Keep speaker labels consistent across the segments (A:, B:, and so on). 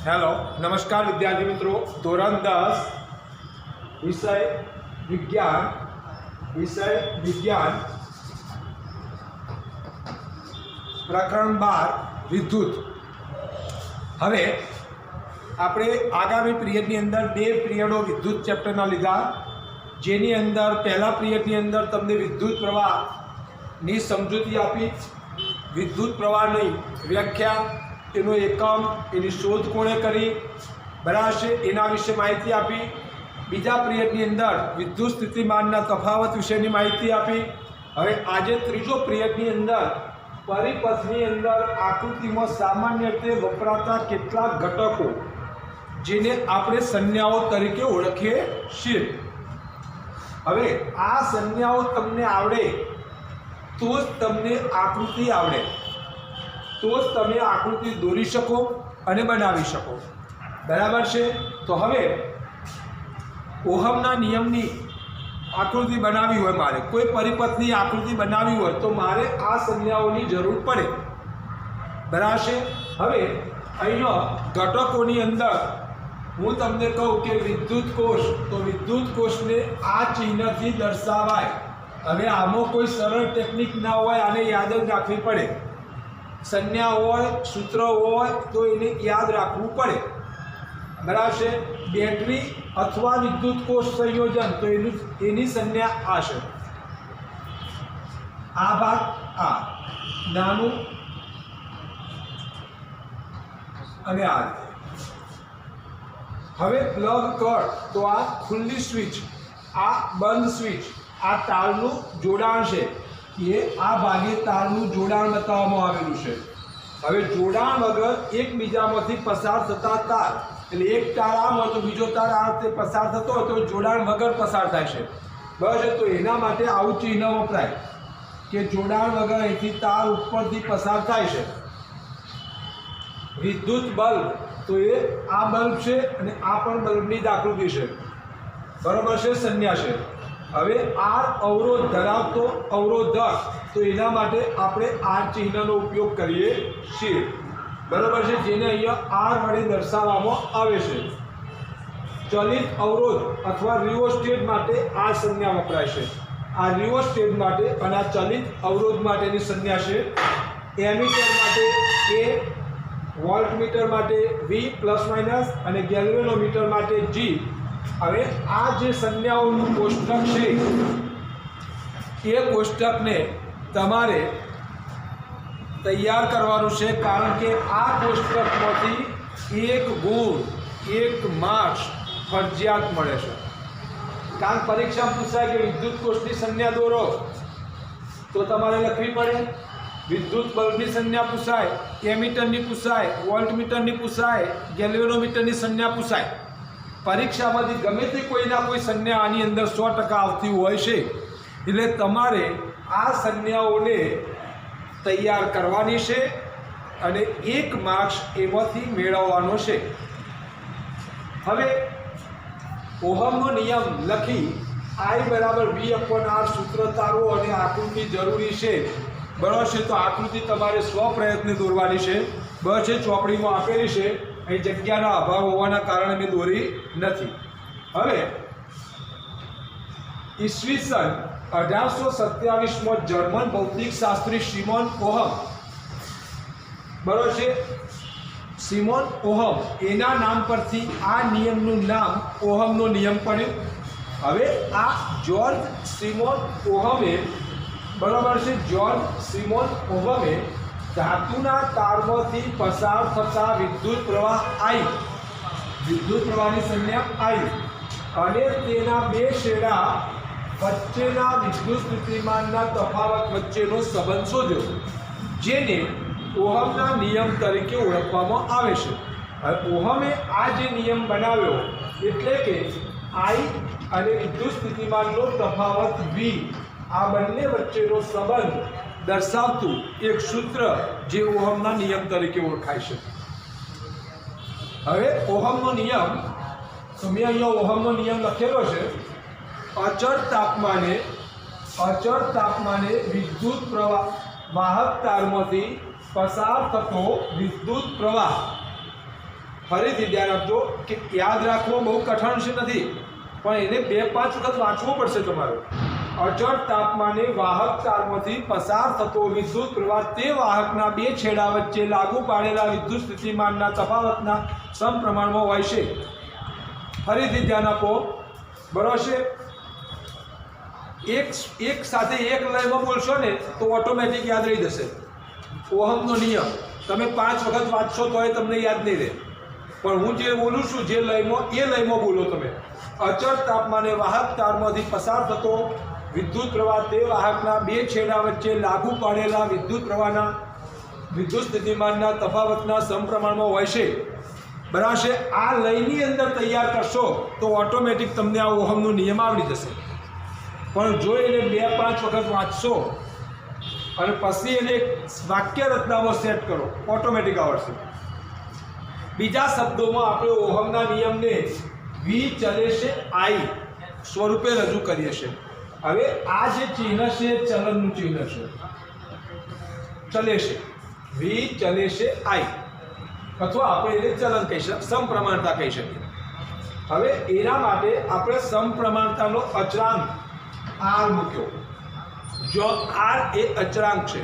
A: Hello नमस्कार विद्यार्थी मित्रों। धोरण 10 विषय विज्ञान प्रकरण 12 विद्युत। हवे આપણે આગામી પીરિયડની અંદર બે પીરિયડો વિદ્યુત ચેપ્ટરના લીધા, જેની અંદર પહેલા પીરિયડની અંદર તમને વિદ્યુત પ્રવાહની સમજૂતી આપી, વિદ્યુત પ્રવાહની વ્યાખ્યા, એનો એકમ, એની શોધ કોણે કરી, બરાબર છે, એના વિશે માહિતી આપી। બીજા પીરિયડની અંદર વિદ્યુત સ્થિતિમાનના તફાવત વિશેની માહિતી આપી। હવે આજે ત્રીજો પીરિયડની અંદર પરિપથની અંદર આકૃતિમાં સામાન્ય રીતે વપરાતા કેટલાક ઘટકો જેને આપણે સંજ્ઞાઓ તરીકે ઓળખીએ છીએ। હવે આ સંજ્ઞાઓ તમને આવડે તો જ તમને આકૃતિ આવડે, તો જ તમે આકૃતિ દોરી શકો અને બનાવી શકો, બરાબર છે। તો હવે ઓહમના નિયમની આકૃતિ બનાવી હોય, મારે કોઈ પરિપથની આકૃતિ બનાવી હોય તો મારે આ સંજ્ઞાઓની જરૂર પડે, બરાબર છે। હવે અહીંયા ઘટકોની અંદર હું તમને કહું કે વિદ્યુત કોષ, તો વિદ્યુત કોષને આ ચિહ્નથી દર્શાવાય। હવે આમાં કોઈ સરળ ટેકનિક ના હોય, આને યાદ જ રાખવી પડે। સંજ્ઞા હોય, સૂત્ર હોય તો એને યાદ રાખવું પડે, બરાબર છે। બેટરી અથવા વિદ્યુત કોષ સંયોજન, તો એની સંજ્ઞા આ છે, આ ભાગ આ નાનું અને આ રીતે। હવે પ્લગ કર, તો આ ખુલ્લી સ્વિચ, આ બંધ સ્વિચ, આ તારનું જોડાણ છે, એ આ ભાગે તારનું જોડાણ બતાવવામાં આવેલું છે। હવે જોડાણ વગર એકબીજામાંથી પસાર થતા તાર, એટલે એક તાર આમ હોય તો બીજો તાર આ રીતે પસાર થતો હોય તો જોડાણ વગર પસાર થાય છે, બરાબર છે। તો એના માટે આવું ચિહ્ન વપરાય કે જોડાણ વગર અહીંથી તાર ઉપરથી પસાર થાય છે। વિદ્યુત બલ્બ, તો એ આ બલ્બ છે અને આ પણ બલ્બની જ આકૃતિ છે, બરાબર છે, સંજ્ઞા છે। હવે આર અવરોધ ધરાવતો અવરોધક, તો એના માટે આપણે આર ચિહ્નનો ઉપયોગ કરીએ છીએ, બરાબર છે, જેને અહીંયા આર વડે દર્શાવવામાં આવે છે। ચલિત અવરોધ અથવા રિઓસ્ટેટ માટે આ સંજ્ઞા વપરાય છે, આ રિઓસ્ટેટ માટે અને આ ચલિત અવરોધ માટેની સંજ્ઞા છે। એમીટર માટે એ, વોલ્ટમીટર માટે વી પ્લસ માઇનસ અને ગેલ્વેનોમીટર માટે જી। હવે આ જે સંજ્ઞાઓનું કોષ્ટક છે એ કોષ્ટકને તમારે તૈયાર કરવાનું છે, કારણ કે આ કોષ્ટકમાંથી એક ગુણ, એક માર્ક્સ ફરજિયાત મળે છે। કારણ પરીક્ષામાં પૂછાય કે વિદ્યુત કોષની સંજ્ઞા દોરો, તો તમારે લખવી પડે। વિદ્યુત બલ્બની સંજ્ઞા પૂછાય, એમીટરની પૂછાય, વોલ્ટમીટરની પૂછાય, ગેલ્વેનોમીટરની સંજ્ઞા પૂછાય। પરીક્ષામાંથી ગમે તે કોઈના કોઈ સંજ્ઞા આની અંદર 100% આવતી હોય છે, એટલે તમારે આ સંજ્ઞાઓને તૈયાર કરવાની છે અને એક માર્ક્સ એમાંથી મેળવવાનો છે। હવે ઓહમનો નિયમ લખી I બરાબર V/R સૂત્ર તારો અને આકૃતિ જરૂરી છે, બરાબર છે। તો આકૃતિ તમારે સ્વપ્રયત્ને દોરવાની છે, બરાબર છે, ચોપડીમાં આપેલી છે, અહીં જગ્યાના અભાવ હોવાના કારણે મેં દોરી નથી। હવે ઈસવીસન 1827માં જર્મન ભૌતિક શાસ્ત્રી સિમોન ઓહમ, બરાબર છે, સિમોન ઓહમ, એના નામ પરથી આ નિયમનું નામ ઓહમનો નિયમ પડ્યો। હવે આ જ્યોર્જ સિમોન ઓહમે, બરાબર છે, જ્યોર્જ સિમોન ઓહમે ધાતુના તારમાંથી પસાર થતા વિદ્યુત પ્રવાહ I, વિદ્યુત પ્રવાહની સંજ્ઞા I, અને તેના બે છેડા વચ્ચેના વિદ્યુત સ્થિતિમાનના તફાવત વચ્ચેનો સંબંધ શોધ્યો, જેને ઓહમના નિયમ તરીકે ઓળખવામાં આવે છે। હવે ઓહમે આ જે નિયમ બનાવ્યો, એટલે કે I અને વિદ્યુત સ્થિતિમાનનો તફાવત V, આ બંને વચ્ચેનો સંબંધ દર્શાવતું એક સૂત્ર જે ઓહમના નિયમ તરીકે ઓળખાય છે। હવે ઓહમનો નિયમ, તો મેં અહીંયા ઓહમનો નિયમ લખેલો છે। અચળ તાપમાને વિદ્યુત પ્રવાહ વાહક તારમાંથી પસાર થતો વિદ્યુત પ્રવાહ ફરીથી ધ્યાન આપજો કે યાદ રાખવો બહુ કઠણ છે નથી, પણ એને 2-5 વખત વાંચવું પડશે તમારે. અચળ તાપમાને વાહક તારમાંથી પસાર થતો વિદ્યુત પ્રવાહ તે વાહકના 2 છેડા વચ્ચે લાગુ પાડેલા વિદ્યુત સ્થિતિમાનના તફાવતના સમપ્રમાણમાં હોય છે. ફરીથી ધ્યાન આપો, બરાબર છે? એક સાથે એક લયમાં બોલશો ને તો ઓટોમેટિક યાદ રહી જશે. ઓહમનો નિયમ તમે 5 વખત વાંચશો તોય તમને યાદ નહીં રહે, પણ હું જે બોલું છું જે લયમાં એ લયમાં બોલો તમે. અચળ તાપમાને વાહક તારમાંથી પસાર થતો વિદ્યુત પ્રવાહ તે વાહકના 2 છેડા વચ્ચે લાગુ પાડેલા વિદ્યુત પ્રવાહના વિદ્યુત સ્થિતિમાનના તફાવતના સમપ્રમાણમાં હોય છે. બરાબર છે? આ લયની અંદર તૈયાર કરશો તો ઓટોમેટિક તમને આ ઓહમનો નિયમ આવડી જશે. પણ જો એને 2-5 વખત વાંચશો અને પછી એને વાક્ય રચનામાં સેટ કરો, ઓટોમેટિક આવડશે. બીજા શબ્દોમાં આપણે ઓહમના નિયમને વી ચલે છે આઈ સ્વરૂપે રજૂ કરીએ છીએ. હવે આ જે ચિહ્ન છે ચલનનું ચિહ્ન છે, ચલે છે, વી ચલે છે આઈ, અથવા આપણે એને ચલન કહી શકીએ, સમપ્રમાણતા કહી શકીએ. હવે એના માટે આપણે સમપ્રમાણતાનો અચળાંક આર મૂક્યો. જો આર એ અચળાંક છે,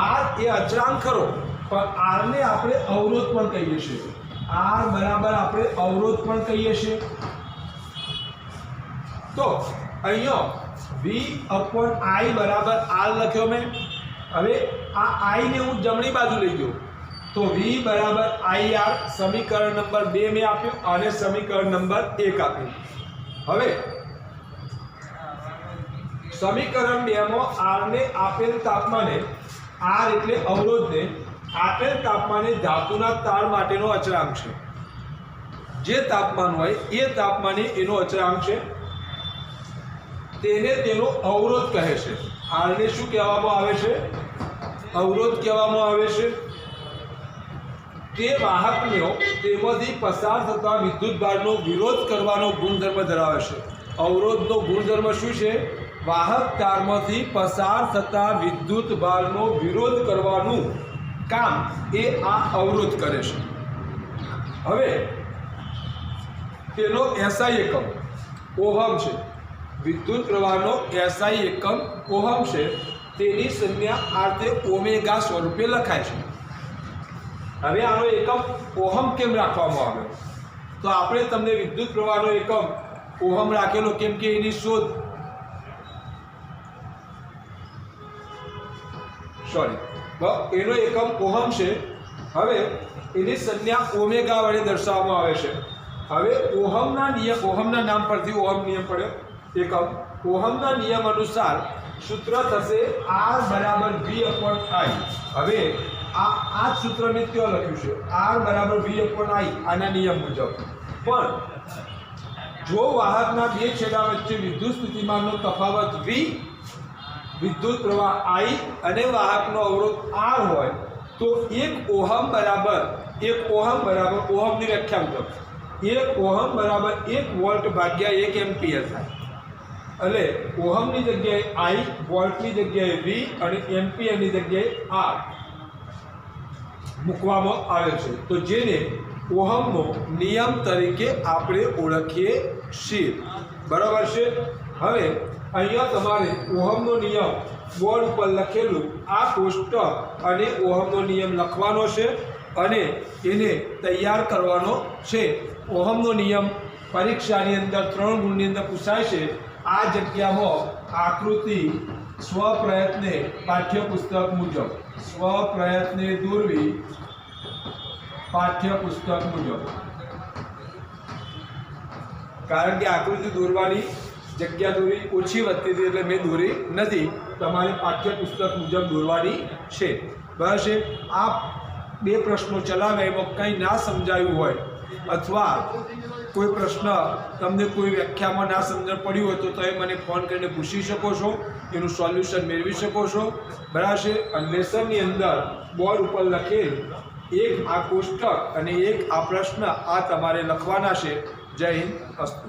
A: આર એ અચળાંક ખરો, પણ આરને આપણે અવરોધ પણ કહીએ છીએ. આર બરાબર આપણે અવરોધ પણ કહીએ છીએ. તો અહીંયા v/i બરાબર r લખ્યો મેં. હવે આ i ને હું જમણી બાજુ લઈ ગયો તો v બરાબર ir સમીકરણ નંબર 2 મેં આપ્યો અને સમીકરણ નંબર 1 આપ્યું. હવે સમીકરણ 2 માં r ને આપેલ તાપમાને, r એટલે અવરોધને આપેલ તાપમાને ધાતુના તાર માટેનો અચળાંક છે. જે તાપમાન હોય એ તાપમાને એનો અચળાંક છે, તેને તેનો અવરોધ કહે છે. આને શું કહેવામાં આવે છે? અવરોધ કહેવામાં આવે છે. તે વાહકનો તેમાંથી પસાર થતા વિદ્યુત ભારનો વિરોધ કરવાનો ગુણધર્મ ધરાવે છે. અવરોધનો ગુણધર્મ શું છે? વાહક તારમાંથી પસાર થતા વિદ્યુત ભારનો વિરોધ કરવાનું કામ એ આ અવરોધ કરે છે. હવે તેનો એસઆઈ એકમ ઓહમ છે. વિદ્યુત પ્રવાહનો એસઆઈ એકમ ઓહમ છે. તેની સંજ્ઞા આ રીતે ઓમેગા સ્વરૂપે લખાય છે. હવે આનો એકમ ઓહમ કેમ રાખવામાં આવ્યો? તો આપણે તમને વિદ્યુત પ્રવાહનો એકમ ઓહમ રાખેલો કેમ કે એની શોધ એનો એકમ ઓહમ છે. હવે એની સંજ્ઞા ઓમેગા વડે દર્શાવવામાં આવે છે. હવે ઓહમના નિયમ, ઓહમના નામ પરથી ઓહમ નિયમ પડ્યો એકમ. ઓહમના નિયમ અનુસાર સૂત્ર થશે R બરાબર V/I. હવે આ સૂત્ર મેં ત્યાં લખ્યું છે R બરાબર V/I આના નિયમ મુજબ. પણ જો વાહકના 2 છેડા વચ્ચે વિદ્યુત સ્થિતિમાનનો તફાવત V, વિદ્યુત પ્રવાહ I અને વાહકનો અવરોધ R હોય તો 1 ઓહમ બરાબર ઓહમની વ્યાખ્યા મુજબ 1 ઓહમ બરાબર 1 વોલ્ટ ભાગ્યા 1 એમ્પિયર થાય. એટલે ઓહમની જગ્યાએ I, વોલ્ટની જગ્યાએ V અને એમ્પિયરની જગ્યાએ R મૂકવામાં આવે છે. તો જેને ઓહમનો નિયમ તરીકે આપણે ઓળખીએ છીએ. બરાબર છે? હવે અહીંયા તમારે ઓહમનો નિયમ બોર્ડ ઉપર લખેલું આ કોષ્ટક અને ઓહમનો નિયમ લખવાનો છે અને એને તૈયાર કરવાનો છે. ઓહમનો નિયમ પરીક્ષાની અંદર 3 ગુણની અંદર પૂછાય છે. આ જગ્યામાં આકૃતિ સ્વપ્રયત્ને પાઠ્યપુસ્તક મુજબ સ્વપ્રયત્ને દોરવી પાઠ્યપુસ્તક મુજબ, કારણ કે આકૃતિ દોરવાની જગ્યા દોરી ઓછી વધતી હતી એટલે મેં દોરી નથી. તમારે પાઠ્યપુસ્તક મુજબ દોરવાની છે. બરાબર છે? આ 2 પ્રશ્નો ચલાવ્યા એમાં કંઈ ના સમજાયું હોય અથવા કોઈ પ્રશ્ન તમને કોઈ વ્યાખ્યામાં ના સમજણ પડ્યું હોય તો તમે મને ફોન કરીને પૂછી શકો છો, એનું સોલ્યુશન મેળવી શકો છો. બરાબર છે? અને લેસનની અંદર બોર્ડ ઉપર લખેલ એક આ કોષ્ટક અને એક આ પ્રશ્ન આ તમારે લખવાના છે. જય હિન્દ, અસ્તુ.